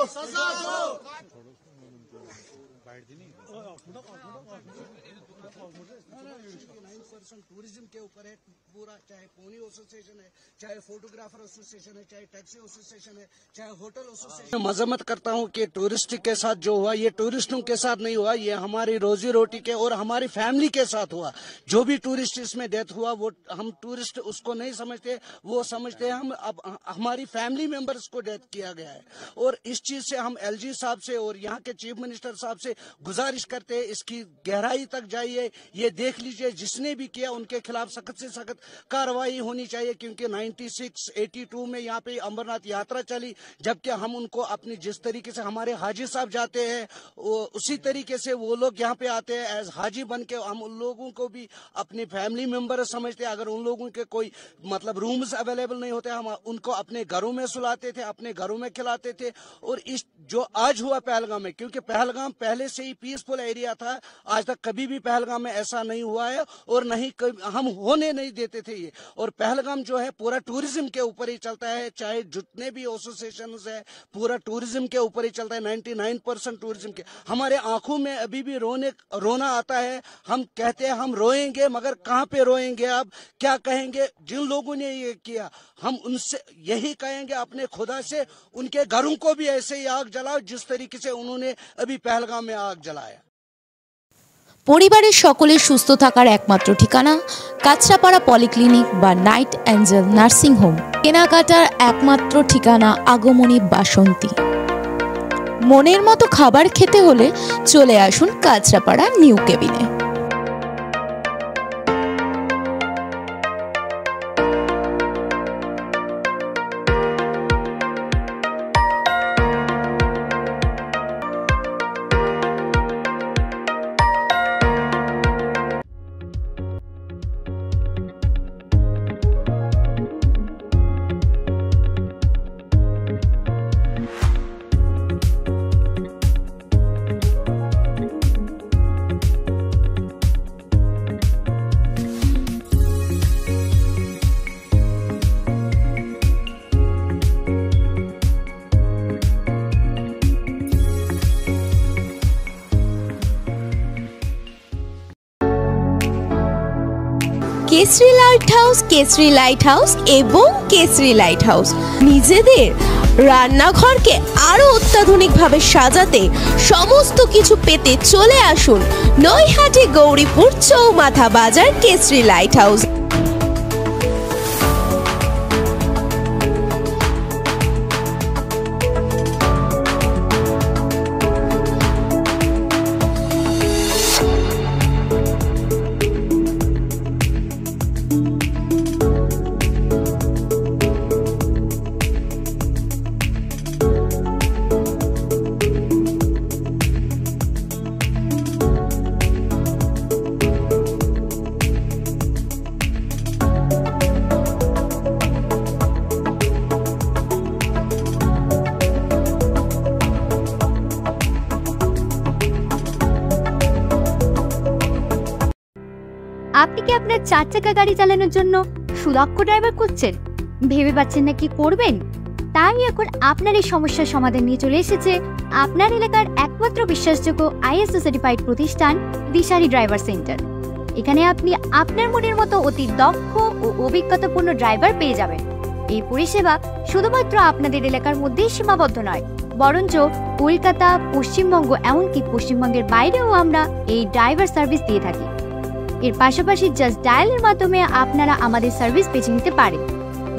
सजा दो। टूरिज्म के ऊपर है पूरा, चाहे पोनी एसोसिएशन है, चाहे फोटोग्राफर एसोसिएशन है, चाहे टैक्सी एसोसिएशन है, चाहे होटल एसोसिएशन। मजम्मत करता हूँ कि टूरिस्ट के साथ जो हुआ ये टूरिस्टों के साथ नहीं हुआ, ये हमारी रोजी रोटी के और हमारी फैमिली के साथ हुआ। जो भी टूरिस्ट इसमें डेथ हुआ वो हम टूरिस्ट उसको नहीं समझते, वो समझते हैं हम अब हमारी फैमिली मेंबर्स को डेथ किया गया है। और इस चीज से हम एलजी साहब से और यहाँ के चीफ मिनिस्टर साहब से गुजारिश करते हैं इसकी गहराई तक जाइए, ये देख लीजिए, जिसने भी किया उनके खिलाफ सख्त से सख्त कार्रवाई होनी चाहिए। क्योंकि 96-82 में यहाँ पे अमरनाथ यात्रा चली, जबकि हम उनको अपनी जिस तरीके से हमारे हाजी साहब जाते हैं उसी तरीके से वो लोग यहाँ पे आते हैं एज हाजी बन के। हम उन लोगों को भी अपनी फैमिली मेंबर समझते हैं। अगर उन लोगों के कोई मतलब रूम्स अवेलेबल नहीं होते हम उनको अपने घरों में सुलाते थे, अपने घरों में खिलाते थे। और इस जो आज हुआ पहलगाम में, क्योंकि पहलगाम पहले से ही पीसफुल एरिया था, आज तक कभी भी पहलगाम में ऐसा नहीं हुआ है और नहीं हम होने नहीं देते थे ये। और पहलगाम जो है पूरा टूरिज्म के ऊपर ही चलता है, चाहे जितने भी एसोसिएशन है पूरा टूरिज्म के ऊपर ही चलता है, 99% टूरिज्म के। हमारे आंखों में अभी भी रोना आता है। हम कहते हैं हम रोएंगे, मगर कहाँ पे रोएंगे, अब क्या कहेंगे जिन लोगों ने ये किया। हम उनसे यही कहेंगे अपने खुदा से, उनके घरों को भी ऐसे ही आग जलाओ जिस तरीके से उन्होंने अभी पहलगाम में आग जलाया। পরিবারের সকলের সুস্থ থাকার একমাত্র ঠিকানা কাছড়াপাড়া পলিক্লিনিক বা নাইট অ্যাঞ্জেল নার্সিং হোম। কেনাকাটার একমাত্র ঠিকানা আগমনী বাসন্তী। মনের মতো খাবার খেতে হলে চলে আসুন কাছড়াপাড়া নিউ কেবিনে। কেসরি লাইট হাউস এবং কেসরি লাইট হাউস নিজেদের রান্নাঘরকে আরো অত্যাধুনিকভাবে সাজাতে সমস্ত কিছু পেতে চলে আসুন নৈহাটি গৌরীপুর চৌমাথা বাজার কেসরি লাইট হাউস। আপনি কি আপনার 4 চাকা গাড়ি চালানোর জন্য সুদক্ষ ড্রাইভার খুঁজছেন? ভেবে পাচ্ছেন না কি করবেন? তাই এখন আপনার এই সমস্যার সমাধান নিয়ে চলে এসেছে আপনার এলাকার একমাত্র বিশ্বাসযোগ্য আইএসও সার্টিফাইড প্রতিষ্ঠান দিশারি ড্রাইভার সেন্টার। এখানে আপনি আপনার মনের মতো অতি দক্ষ ও অভিজ্ঞতাপূর্ণ ড্রাইভার পেয়ে যাবেন। এই পরিষেবা শুধুমাত্র আপনাদের এলাকার মধ্যেই সীমাবদ্ধ নয়, বরঞ্চ কলকাতা, পশ্চিমবঙ্গ এমনকি পশ্চিমবঙ্গের বাইরেও আমরা এই ড্রাইভার সার্ভিস দিয়ে থাকি। এর পাশাপাশি জাস্ট ডায়ালের মাধ্যমে আপনারা আমাদের সার্ভিস বেছে নিতে পারেন।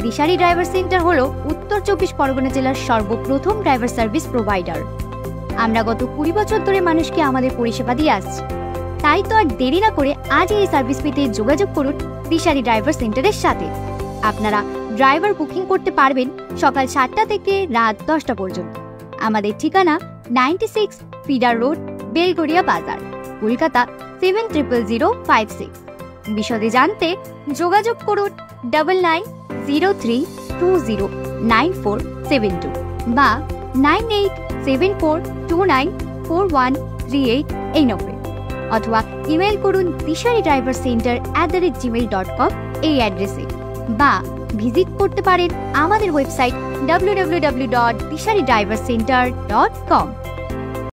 দিশারি ড্রাইভার সেন্টার হলো উত্তর 24 পরগনা জেলার সর্বপ্রথম ড্রাইভার সার্ভিস প্রোভাইডার। আমরা গত 20 বছর ধরে মানুষকে আমাদের পরিষেবা দিয়ে আসছি। তাই তো আর দেরি না করে আজ এই সার্ভিস পেতে যোগাযোগ করুন দিশারি ড্রাইভার সেন্টারের সাথে। আপনারা ড্রাইভার বুকিং করতে পারবেন সকাল 7টা থেকে রাত 10টা পর্যন্ত। আমাদের ঠিকানা 96 ফিডার রোড, বেলগড়িয়া বাজার, কলকাতা 700056। বিশদে জানতে যোগাযোগ করুন 9903209472 বা 9874294138 এই নম্বরে, অথবা ইমেল করুন disharidrivercenter@gmail.com এই অ্যাড্রেসে। বা ভিজিট করতে পারেন আমাদের ওয়েবসাইট www.disharidrivercenter.com।